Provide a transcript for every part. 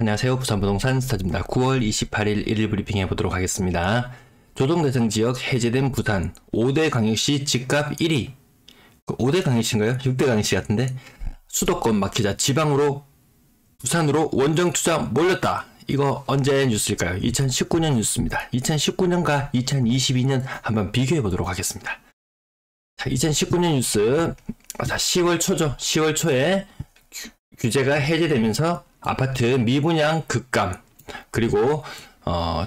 안녕하세요. 부산부동산 스타즈입니다. 9월 28일 1일 브리핑 해보도록 하겠습니다. 조정대상 지역 해제된 부산 5대 광역시 집값 1위. 5대 광역시인가요? 6대 광역시 같은데 수도권 막히자 지방으로 부산으로 원정 투자 몰렸다. 이거 언제 뉴스일까요? 2019년 뉴스입니다. 2019년과 2022년 한번 비교해 보도록 하겠습니다. 자, 2019년 뉴스. 자, 10월 초죠. 10월 초에 규제가 해제되면서 아파트 미분양 급감, 그리고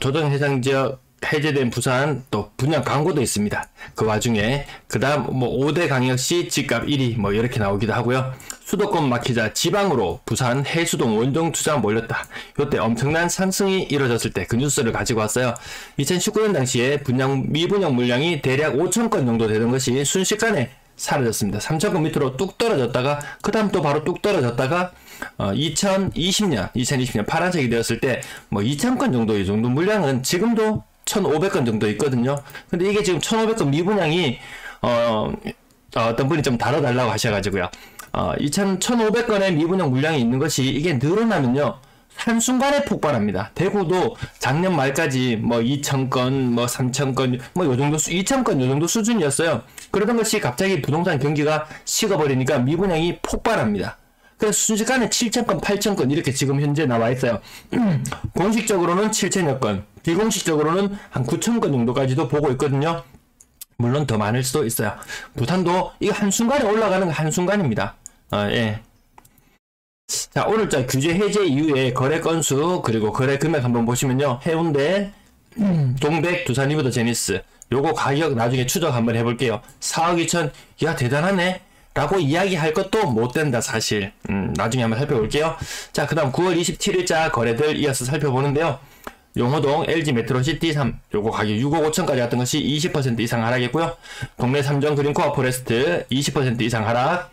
조정해상 지역 해제된 부산 또 분양 광고도 있습니다. 그 와중에 그 다음 5대 광역시 집값 1위 이렇게 나오기도 하고요. 수도권 막히자 지방으로 부산 해수동 원정 투자 몰렸다. 이때 엄청난 상승이 이루어졌을 때 그 뉴스를 가지고 왔어요. 2019년 당시에 미분양 물량이 대략 5,000건 정도 되던 것이 순식간에 사라졌습니다. 3,000건 밑으로 뚝 떨어졌다가 그 다음 또 바로 뚝 떨어졌다가 2020년 파란색이 되었을 때 2,000건 정도, 이 정도 물량은 지금도 1,500건 정도 있거든요. 근데 이게 지금 1,500건 미분양이 어떤 분이 좀 다뤄달라고 하셔가지고요. 1,500건의 미분양 물량이 있는 것이 이게 늘어나면요, 한순간에 폭발합니다. 대구도 작년 말까지 2,000건, 3,000건, 요 정도 2,000건 요 정도 수준이었어요. 그러던 것이 갑자기 부동산 경기가 식어버리니까 미분양이 폭발합니다. 그래서 순식간에 7,000건, 8,000건 이렇게 지금 현재 나와 있어요. 공식적으로는 7,000여 건, 비공식적으로는 한 9,000건 정도까지도 보고 있거든요. 물론 더 많을 수도 있어요. 부산도 이거 한순간에 올라가는 거 한순간입니다. 예. 자, 오늘자 규제 해제 이후에 거래 건수 그리고 거래 금액 한번 보시면요, 해운대, 동백, 두산 리버더 제니스 요거 가격 나중에 추적 한번 해볼게요. 4억 2천, 야 대단하네 라고 이야기할 것도 못된다 사실. 나중에 한번 살펴볼게요. 자, 그 다음 9월 27일자 거래들 이어서 살펴보는데요. 용호동 LG 메트로시티 3 요거 가격 6억 5천까지 갔던 것이 20% 이상 하락했고요. 동래 삼정 그린코어 포레스트 20% 이상 하락.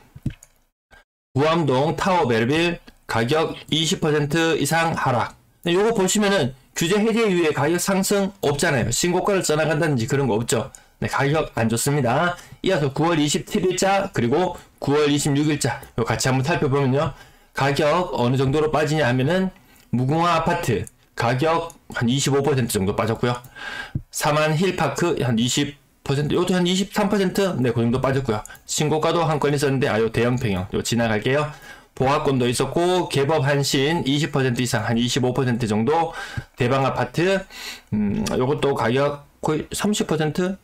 구암동 타워 벨빌 가격 20% 이상 하락. 요거 보시면은 규제 해제 이후에 가격 상승 없잖아요. 신고가를 써나간다든지 그런 거 없죠. 네, 가격 안 좋습니다. 이어서 9월 27일자 그리고 9월 26일자 요 같이 한번 살펴보면요, 가격 어느 정도로 빠지냐 하면은 무궁화 아파트 가격 한 25% 정도 빠졌고요. 사만 힐파크 한 20%, 요것도 한 23%, 네, 그 정도 빠졌고요. 신고가도 한 건 있었는데 요 대형 평형 요 지나갈게요. 보합권도 있었고 개법 한신 20% 이상 한 25% 정도. 대방 아파트 요것도 가격 거의 30%,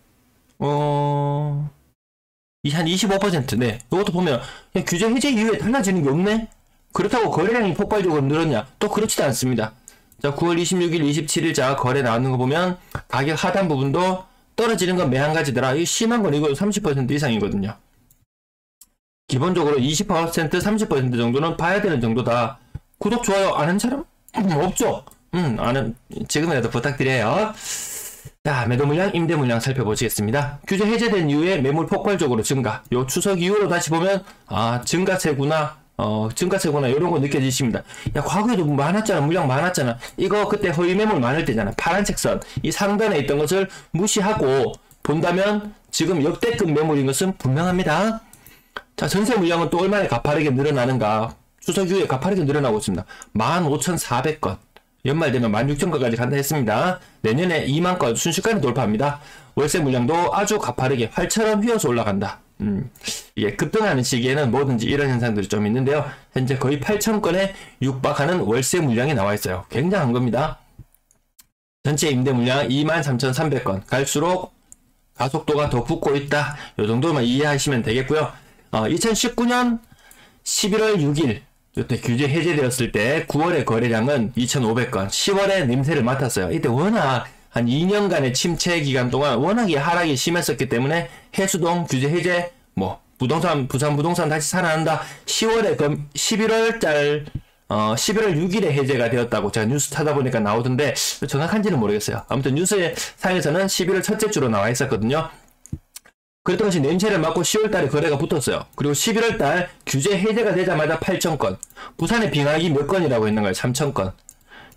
한 25%. 네, 이것도 보면 규제 해제 이후에 달라지는 게 없네. 그렇다고 거래량이 폭발적으로 늘었냐? 또 그렇지도 않습니다. 자, 9월 26일, 27일자 거래 나오는 거 보면 가격 하단 부분도 떨어지는 건 매한 가지더라. 이 심한 건 이거 30% 이상이거든요. 기본적으로 20%, 30% 정도는 봐야 되는 정도다. 구독, 좋아요 안 한 사람? 없죠? 지금이라도 부탁드려요. 자, 매도 물량, 임대 물량 살펴보시겠습니다. 규제 해제된 이후에 매물 폭발적으로 증가. 요 추석 이후로 다시 보면 증가세구나, 이런 거 느껴지십니다. 야, 과거에도 많았잖아. 물량 많았잖아. 이거 그때 허위 매물 많을 때잖아. 파란색 선, 이 상단에 있던 것을 무시하고 본다면 지금 역대급 매물인 것은 분명합니다. 자, 전세 물량은 또 얼마나 가파르게 늘어나는가. 추석 이후에 가파르게 늘어나고 있습니다. 15,400건. 연말 되면 16,000건까지 간다 했습니다. 내년에 2만 건 순식간에 돌파합니다. 월세 물량도 아주 가파르게 활처럼 휘어서 올라간다. 이게 급등하는 시기에는 뭐든지 이런 현상들이 좀 있는데요. 현재 거의 8,000건에 육박하는 월세 물량이 나와 있어요. 굉장한 겁니다. 전체 임대 물량 23,300건. 갈수록 가속도가 더 붙고 있다. 요 정도만 이해하시면 되겠고요. 2019년 11월 6일 이때 규제 해제되었을 때 9월의 거래량은 2,500건, 10월에 냄새를 맡았어요. 이때 워낙 한 2년간의 침체 기간 동안 워낙에 하락이 심했었기 때문에 해수동 규제 해제, 부산 부동산 다시 살아난다. 11월 6일에 해제가 되었다고 제가 뉴스 찾아보니까 나오던데 정확한지는 모르겠어요. 아무튼 뉴스 상에서는 11월 첫째 주로 나와 있었거든요. 그랬던 것이 냄새를 맡고 10월달에 거래가 붙었어요. 그리고 11월달 규제 해제가 되자마자 8,000건. 부산의 빙하기 몇 건이라고 했는가요? 3,000건.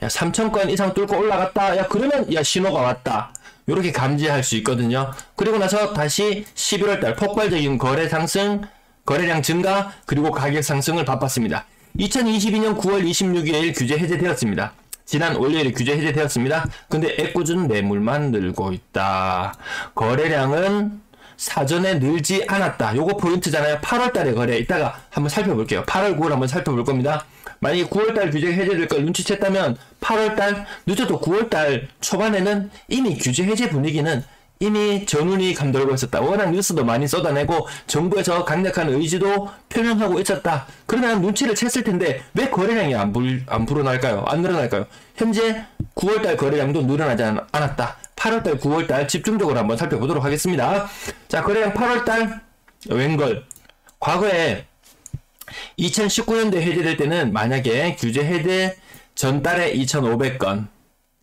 야, 3,000건 이상 뚫고 올라갔다. 야, 그러면 신호가 왔다. 요렇게 감지할 수 있거든요. 그리고 나서 다시 11월달 폭발적인 거래 상승, 거래량 증가, 그리고 가격 상승을 맛봤습니다. 2022년 9월 26일 규제 해제되었습니다. 지난 월요일에 규제 해제되었습니다. 근데 애꿎은 매물만 늘고 있다. 거래량은 사전에 늘지 않았다. 요거 포인트잖아요. 8월달에 거래. 이따가 한번 살펴볼게요. 8월, 9월 한번 살펴볼 겁니다. 만약에 9월달 규제 해제될 걸 눈치챘다면 8월달, 늦어도 9월달 초반에는 이미 규제 해제 분위기는 이미 전운이 감돌고 있었다. 워낙 뉴스도 많이 쏟아내고 정부에서 강력한 의지도 표명하고 있었다. 그러면 눈치를 챘을 텐데 왜 거래량이 안 불어날까요? 안 늘어날까요? 현재 9월달 거래량도 늘어나지 않았다. 8월달, 9월달 집중적으로 한번 살펴보도록 하겠습니다. 자, 거래량 8월달 웬걸. 과거에 2019년도에 해제될 때는 만약에 규제 해제 전달에 2,500건,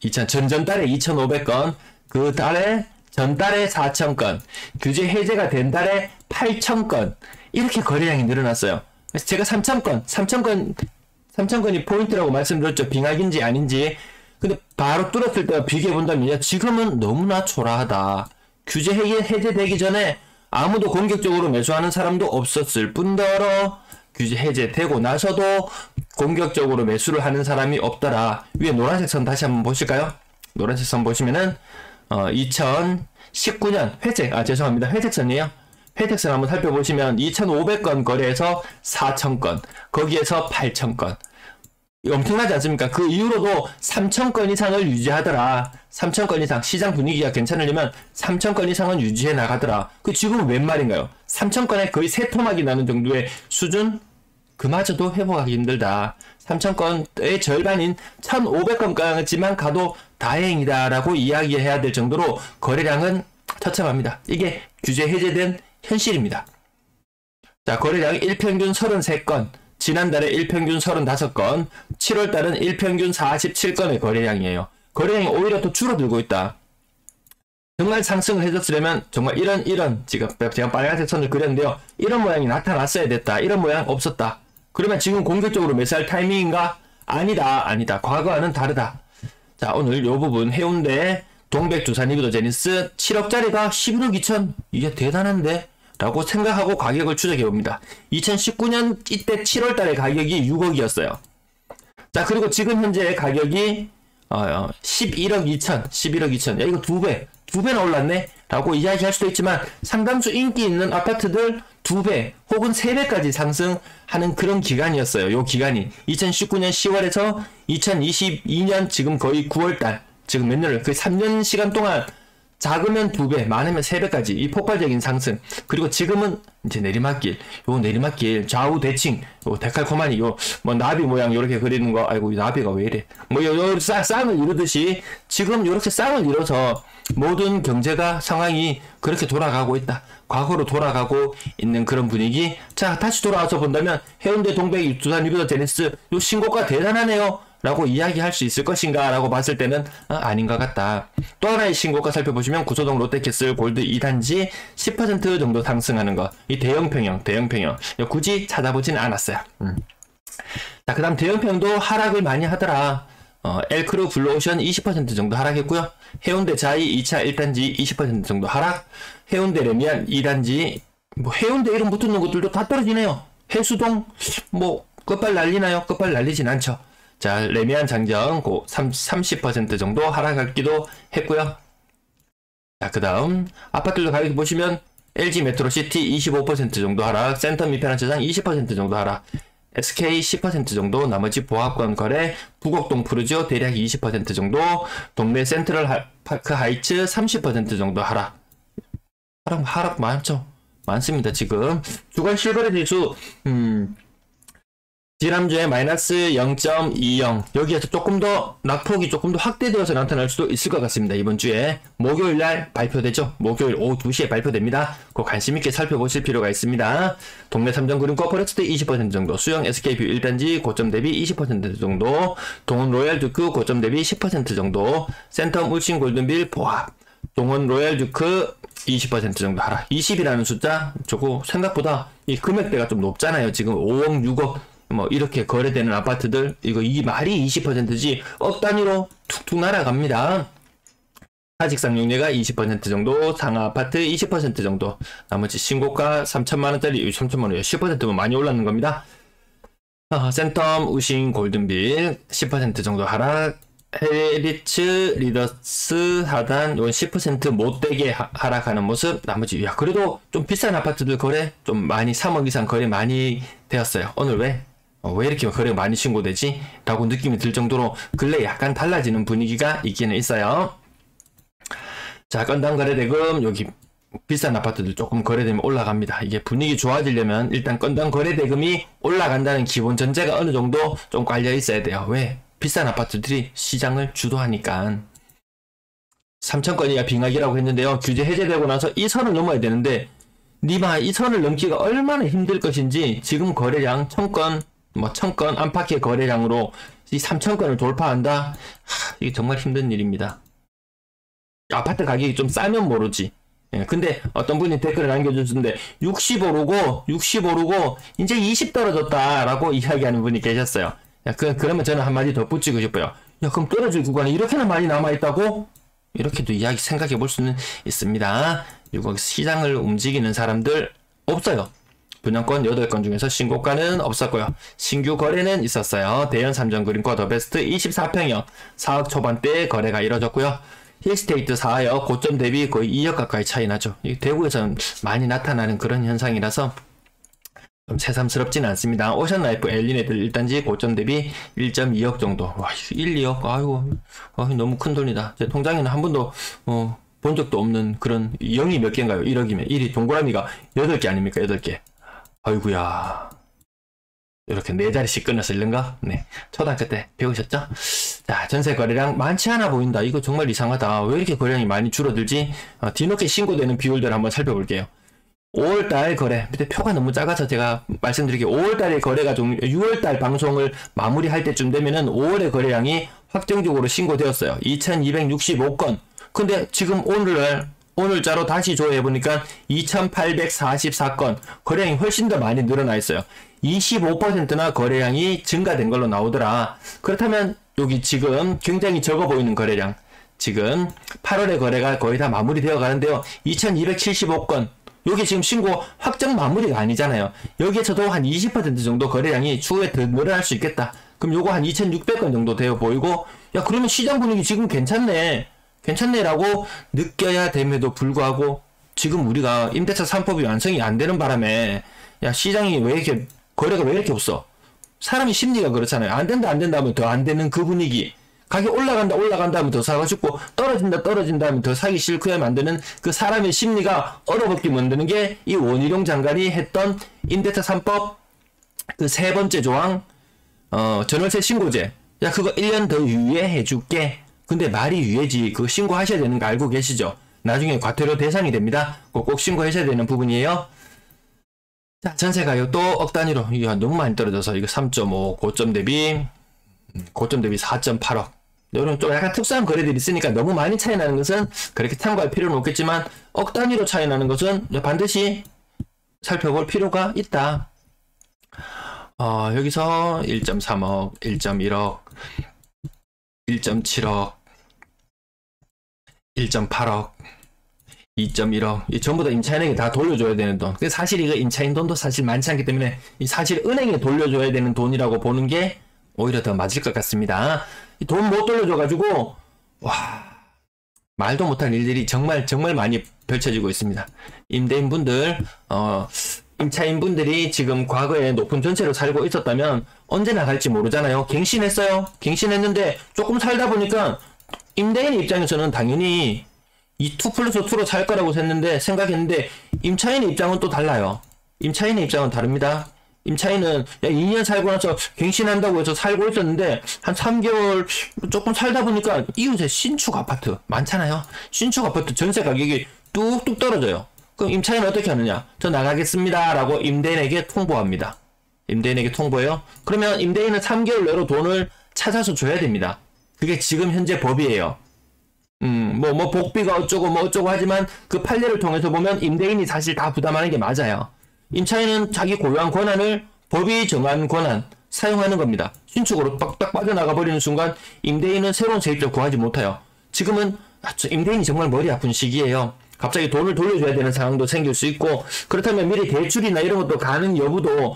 전전달에 2,500건, 그 달에 전달에 4,000건, 규제 해제가 된 달에 8,000건, 이렇게 거래량이 늘어났어요. 그래서 제가 3,000건이 포인트라고 말씀드렸죠. 빙하기인지 아닌지. 근데 바로 뚫었을 때와 비교해본다면 지금은 너무나 초라하다. 규제 해제되기 전에 아무도 공격적으로 매수하는 사람도 없었을 뿐더러 규제 해제되고 나서도 공격적으로 매수를 하는 사람이 없더라. 위에 노란색 선 다시 한번 보실까요? 노란색 선 보시면은 2019년 죄송합니다. 회색선이에요. 회색선 한번 살펴보시면 2,500건 거래에서 4,000건, 거기에서 8,000건. 엄청나지 않습니까? 그 이후로도 3,000건 이상을 유지하더라. 3,000건 이상, 시장 분위기가 괜찮으려면 3,000건 이상은 유지해 나가더라. 그 지금은 웬 말인가요? 3,000건에 거의 세 토막이 나는 정도의 수준? 그마저도 회복하기 힘들다. 3,000건의 절반인 1,500건까지만 가도 다행이다라고 이야기해야 될 정도로 거래량은 처참합니다. 이게 규제 해제된 현실입니다. 자, 거래량 일평균 33건, 지난달에 일평균 35건, 7월달은 일평균 47건의 거래량이에요. 거래량이 오히려 더 줄어들고 있다. 정말 상승을 해줬으려면 정말 이런 지금 제가 빨간색 선을 그렸는데요. 이런 모양이 나타났어야 됐다. 이런 모양 없었다. 그러면 지금 공격적으로 매수할 타이밍인가? 아니다. 과거와는 다르다. 자, 오늘 이 부분 해운대, 동백, 두산, 이비도, 제니스 7억짜리가 11억 2천. 이게 대단한데? 라고 생각하고 가격을 추적해봅니다. 2019년 이때 7월달에 가격이 6억이었어요. 자, 그리고 지금 현재 가격이 11억 2천. 야, 이거 두 배나 올랐네? 라고 이야기할 수도 있지만 상당수 인기 있는 아파트들 2배 혹은 3배까지 상승하는 그런 기간이었어요. 요 기간이 2019년 10월에서 2022년 지금 거의 9월달, 지금 몇 년을, 거의 3년 시간 동안 작으면 2배, 많으면 3배까지 이 폭발적인 상승. 그리고 지금은 이제 내리막길, 요 내리막길 좌우 대칭, 요 데칼코마니, 요 뭐 나비 모양 요렇게 그리는 거, 아이고 이 나비가 왜 이래, 뭐 요 쌍을 이루듯이 지금 요렇게 쌍을 이뤄서 모든 경제가 상황이 그렇게 돌아가고 있다. 과거로 돌아가고 있는 그런 분위기. 자, 다시 돌아와서 본다면 해운대, 동백, 두산, 이비도, 제니스 요 신고가 대단하네요 라고 이야기할 수 있을 것인가 라고 봤을 때는 아닌 것 같다. 또 하나의 신고가 살펴보시면 구소동 롯데캐슬 골드 2단지 10% 정도 상승하는 거. 이 대형평형 굳이 찾아보진 않았어요. 자, 그 다음 대형평도 하락을 많이 하더라. 엘크루 블루오션 20% 정도 하락했고요. 해운대 자이 2차 1단지 20% 정도 하락. 해운대 레미안 2단지, 뭐 해운대 이름 붙는 것들도 다 떨어지네요. 해수동 뭐 끝발 날리나요? 끝발 날리진 않죠. 자, 레미안 장정 30% 정도 하락하기도 했고요. 자, 그 다음 아파트도 가격 보시면 LG 메트로시티 25% 정도 하락, 센터 미편한시장 20% 정도 하락, SK 10% 정도, 나머지 보합권 거래, 북옥동 푸르지오 대략 20% 정도, 동네 센트럴 파크 하이츠 30% 정도 하락. 하락 많죠? 많습니다. 지금 주간 실거래 지수 지난주에 마이너스 0.20, 여기에서 조금 더 낙폭이 조금 더 확대되어서 나타날 수도 있을 것 같습니다. 이번 주에 목요일날 발표되죠. 목요일 오후 2시에 발표됩니다. 그거 관심있게 살펴보실 필요가 있습니다. 동네 삼성그린 코퍼레스트 20% 정도, 수영 SK뷰 1단지 고점 대비 20% 정도, 동원 로얄 듀크 고점 대비 10% 정도, 센텀 울신 골든빌 보합, 동원 로얄 듀크 20% 정도 하락. 20이라는 숫자 저거 생각보다 이 금액대가 좀 높잖아요. 지금 5억 6억 뭐 이렇게 거래되는 아파트들, 이거 이 말이 20%지 억 단위로 툭툭 날아갑니다. 사직상용례가 20% 정도, 상하 아파트 20% 정도, 나머지 신고가 3천만원짜리, 3천만원, 10%면 많이 올랐는 겁니다. 센텀, 우신, 골든빌 10% 정도 하락, 헤리츠, 리더스, 하단 이건 10% 못되게 하락하는 모습. 나머지 야 그래도 좀 비싼 아파트들 거래 좀 많이 3억 이상 거래 많이 되었어요. 오늘 왜 이렇게 거래가 많이 신고되지? 라고 느낌이 들 정도로 근래 약간 달라지는 분위기가 있기는 있어요. 자, 건당 거래대금 여기 비싼 아파트들 조금 거래되면 올라갑니다. 이게 분위기 좋아지려면 일단 건당 거래대금이 올라간다는 기본 전제가 어느 정도 좀 깔려 있어야 돼요. 왜? 비싼 아파트들이 시장을 주도하니까. 3,000건이야 빙하기라고 했는데요. 규제 해제되고 나서 이 선을 넘어야 되는데 니마 이 선을 넘기가 얼마나 힘들 것인지 지금 거래량 1,000건 1,000건 안팎의 거래량으로 이 3,000건을 돌파한다? 이게 정말 힘든 일입니다. 아파트 가격이 좀 싸면 모르지. 예, 근데 어떤 분이 댓글을 남겨주셨는데 60 오르고 이제 20 떨어졌다라고 이야기하는 분이 계셨어요. 야, 그러면 저는 한마디 덧붙이고 싶어요. 야, 그럼 떨어질 구간이 이렇게나 많이 남아있다고? 이렇게도 이야기 생각해 볼 수는 있습니다. 그리고 시장을 움직이는 사람들 없어요. 분양권 8건 중에서 신고가는 없었고요. 신규 거래는 있었어요. 대연 3전 그린과 더베스트 24평형 4억 초반대에 거래가 이뤄졌고요. 힐스테이트 4역 고점 대비 거의 2억 가까이 차이 나죠. 대구에서는 많이 나타나는 그런 현상이라서 좀 새삼스럽지는 않습니다. 오션라이프 엘리네들 일단지 고점 대비 1.2억 정도. 와, 1, 2억. 아이고, 너무 큰 돈이다. 제 통장에는 한 번도 본 적도 없는 그런 0이 몇 개인가요? 1억이면 1이 동그라미가 8개 아닙니까? 8개. 아이구야. 이렇게 4자리씩 끊어서 읽는가? 네. 초등학교 때 배우셨죠? 자, 전세 거래량 많지 않아 보인다. 이거 정말 이상하다. 왜 이렇게 거래량이 많이 줄어들지? 뒤늦게 신고되는 비율들 한번 살펴볼게요. 5월달 거래. 밑에 표가 너무 작아서 제가 말씀드릴게요. 5월달에 거래가 좀 6월달 방송을 마무리할 때쯤 되면은 5월의 거래량이 확정적으로 신고되었어요. 2265건. 근데 지금 오늘자로 다시 조회해보니까 2844건. 거래량이 훨씬 더 많이 늘어나 있어요. 25%나 거래량이 증가된 걸로 나오더라. 그렇다면 여기 지금 굉장히 적어 보이는 거래량. 지금 8월의 거래가 거의 다 마무리되어 가는데요. 2275건. 여기 지금 신고 확정 마무리가 아니잖아요. 여기에서도 한 20% 정도 거래량이 추후에 더 늘어날 수 있겠다. 그럼 요거 한 2600건 정도 되어 보이고, 야, 그러면 시장 분위기 지금 괜찮네. 괜찮네라고 느껴야 됨에도 불구하고, 지금 우리가 임대차 3법이 완성이 안 되는 바람에, 야, 시장이 왜 이렇게, 거래가 왜 이렇게 없어? 사람이 심리가 그렇잖아요. 안 된다 하면 더 안 되는 그 분위기. 가격 올라간다 하면 더 사고 싶고, 떨어진다 하면 더 사기 싫고 하면 안 되는 그 사람의 심리가 얼어붙게 만드는 게 이 원희룡 장관이 했던 임대차 3법 그 3번째 조항, 전월세 신고제. 야, 그거 1년 더 유예해 줄게. 근데 말이 유예지. 그거 신고하셔야 되는 거 알고 계시죠? 나중에 과태료 대상이 됩니다. 꼭 신고하셔야 되는 부분이에요. 자, 전세가요. 또 억 단위로. 이거 너무 많이 떨어져서 이거 3.5 고점 대비 4.8억. 이런 좀 약간 특수한 거래들이 있으니까 너무 많이 차이 나는 것은 그렇게 탐구할 필요는 없겠지만 억 단위로 차이 나는 것은 반드시 살펴볼 필요가 있다. 여기서 1.3억, 1.1억, 1.7억, 1.8억, 2.1억, 이 전부 다 임차인에게 다 돌려줘야 되는 돈. 사실 이거 임차인 돈도 사실 많지 않기 때문에 사실 은행에 돌려줘야 되는 돈이라고 보는 게 오히려 더 맞을 것 같습니다. 돈 못 돌려줘가지고 와, 말도 못할 일들이 정말 많이 펼쳐지고 있습니다. 임대인분들, 임차인분들이 지금 과거에 높은 전세로 살고 있었다면 언제 나갈지 모르잖아요. 갱신했어요. 갱신했는데 조금 살다 보니까 임대인 입장에서는 당연히 이 2+2로 살 거라고 생각했는데 임차인의 입장은 또 달라요. 임차인의 입장은 다릅니다. 임차인은 야 2년 살고 나서 갱신한다고 해서 살고 있었는데 한 3개월 조금 살다 보니까 이웃에 신축 아파트 많잖아요. 신축 아파트 전세 가격이 뚝뚝 떨어져요. 그럼 임차인은 어떻게 하느냐? 저 나가겠습니다 라고 임대인에게 통보합니다. 임대인에게 통보해요. 그러면 임대인은 3개월 내로 돈을 찾아서 줘야 됩니다. 그게 지금 현재 법이에요. 복비가 어쩌고 하지만 그 판례를 통해서 보면 임대인이 사실 다 부담하는 게 맞아요. 임차인은 자기 고유한 권한을 법이 정한 권한 사용하는 겁니다. 신축으로 딱 빠져나가 버리는 순간 임대인은 새로운 세입자 구하지 못해요. 지금은 임대인이 정말 머리 아픈 시기예요. 갑자기 돈을 돌려줘야 되는 상황도 생길 수 있고, 그렇다면 미리 대출이나 이런 것도 가능 여부도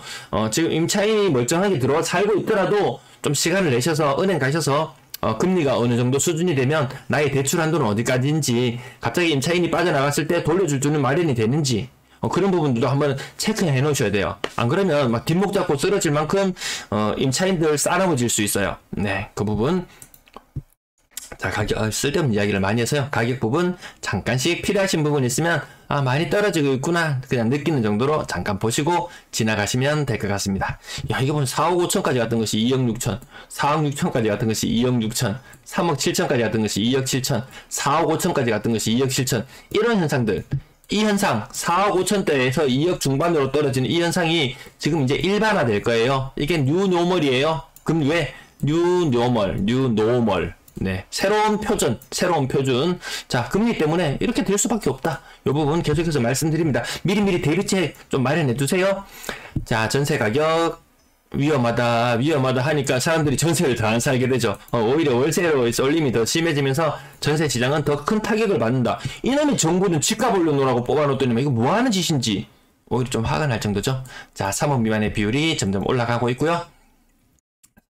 지금 임차인이 멀쩡하게 들어와 살고 있더라도 좀 시간을 내셔서 은행 가셔서 금리가 어느 정도 수준이 되면 나의 대출 한도는 어디까지인지, 갑자기 임차인이 빠져나갔을 때 돌려줄 줄은 마련이 되는지, 그런 부분들도 한번 체크해 놓으셔야 돼요. 안 그러면 막 뒷목 잡고 쓰러질 만큼 임차인들 싸넘어질 수 있어요. 네, 그 부분. 자, 가격, 쓸데없는 이야기를 많이 해서요. 가격 부분 잠깐씩 필요하신 부분 있으면 많이 떨어지고 있구나 그냥 느끼는 정도로 잠깐 보시고 지나가시면 될 것 같습니다. 야, 이거 보면 4억 5천까지 갔던 것이 2억 6천, 4억 6천까지 갔던 것이 2억 6천, 3억 7천까지 갔던 것이 2억 7천, 4억 5천까지 갔던 것이 2억 7천, 이런 현상들, 이 현상 4억 5천대에서 2억 중반으로 떨어지는 이 현상이 지금 이제 일반화 될 거예요. 이게 뉴노멀이에요. 그럼 왜 뉴노멀. 네, 새로운 표준. 자, 금리 때문에 이렇게 될 수밖에 없다. 이 부분 계속해서 말씀드립니다. 미리미리 대비책 좀 마련해 두세요. 자, 전세 가격 위험하다 하니까 사람들이 전세를 더 안 살게 되죠. 오히려 월세로 쏠림이 더 심해지면서 전세 시장은 더 큰 타격을 받는다. 이놈의 정부는 집값 올려놓으라고 뽑아놓더니 이거 뭐 하는 짓인지 오히려 좀 화가 날 정도죠. 자, 3억 미만의 비율이 점점 올라가고 있고요.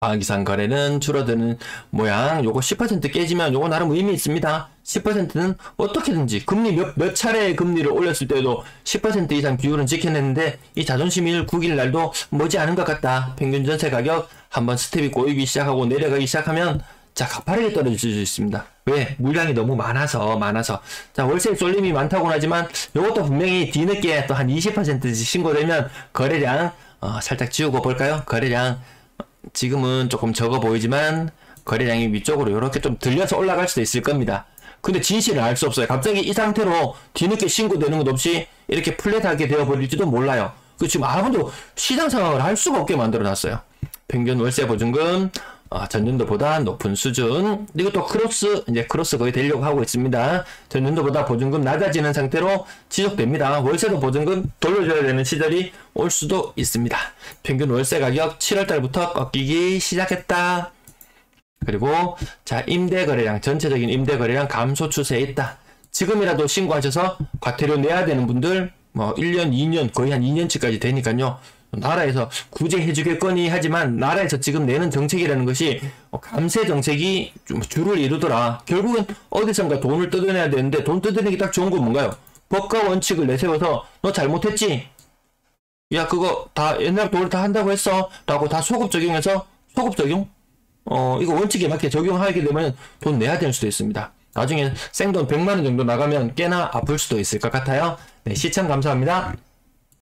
방학 이상 거래는 줄어드는 모양. 요거 10% 깨지면 요거 나름 의미 있습니다. 10%는 어떻게든지 금리 몇 차례 금리를 올렸을 때도 10% 이상 비율은 지켜냈는데 이 자존심을 구길 날도 머지않은 것 같다. 평균 전세 가격 한번 스텝이 꼬이기 시작하고 내려가기 시작하면 자, 가파르게 떨어질 수 있습니다. 왜? 물량이 너무 많아서. 자, 월세 쏠림이 많다고는 하지만 요것도 분명히 뒤늦게 또 한 20%씩 신고되면 거래량 살짝 지우고 볼까요? 거래량 지금은 조금 적어 보이지만 거래량이 위쪽으로 이렇게 좀 들려서 올라갈 수도 있을 겁니다. 근데 진실을 알 수 없어요. 갑자기 이 상태로 뒤늦게 신고되는 것 없이 이렇게 플랫하게 되어버릴지도 몰라요. 그 지금 아무도 시장 상황을 알 수가 없게 만들어 놨어요. 평균 월세 보증금 전년도보다 높은 수준. 이것도 크로스 거의 되려고 하고 있습니다. 전년도보다 보증금 낮아지는 상태로 지속됩니다. 월세도 보증금 돌려줘야 되는 시절이 올 수도 있습니다. 평균 월세 가격 7월달부터 꺾이기 시작했다. 그리고 자, 임대거래량, 전체적인 임대거래량 감소 추세에 있다. 지금이라도 신고하셔서 과태료 내야 되는 분들 1년, 2년, 거의 한 2년치까지 되니까요. 나라에서 구제해주겠거니 하지만 나라에서 지금 내는 정책이라는 것이 감세 정책이 좀 줄을 이루더라. 결국은 어디선가 돈을 뜯어내야 되는데 돈 뜯어내기 딱 좋은 건 뭔가요? 법과 원칙을 내세워서 너 잘못했지? 야, 그거 다 옛날 돈을 다 한다고 했어 라고 다 소급 적용해서 소급 적용? 이거 원칙에 맞게 적용하게 되면 돈 내야 될 수도 있습니다. 나중에 생돈 100만원 정도 나가면 꽤나 아플 수도 있을 것 같아요. 네, 시청 감사합니다.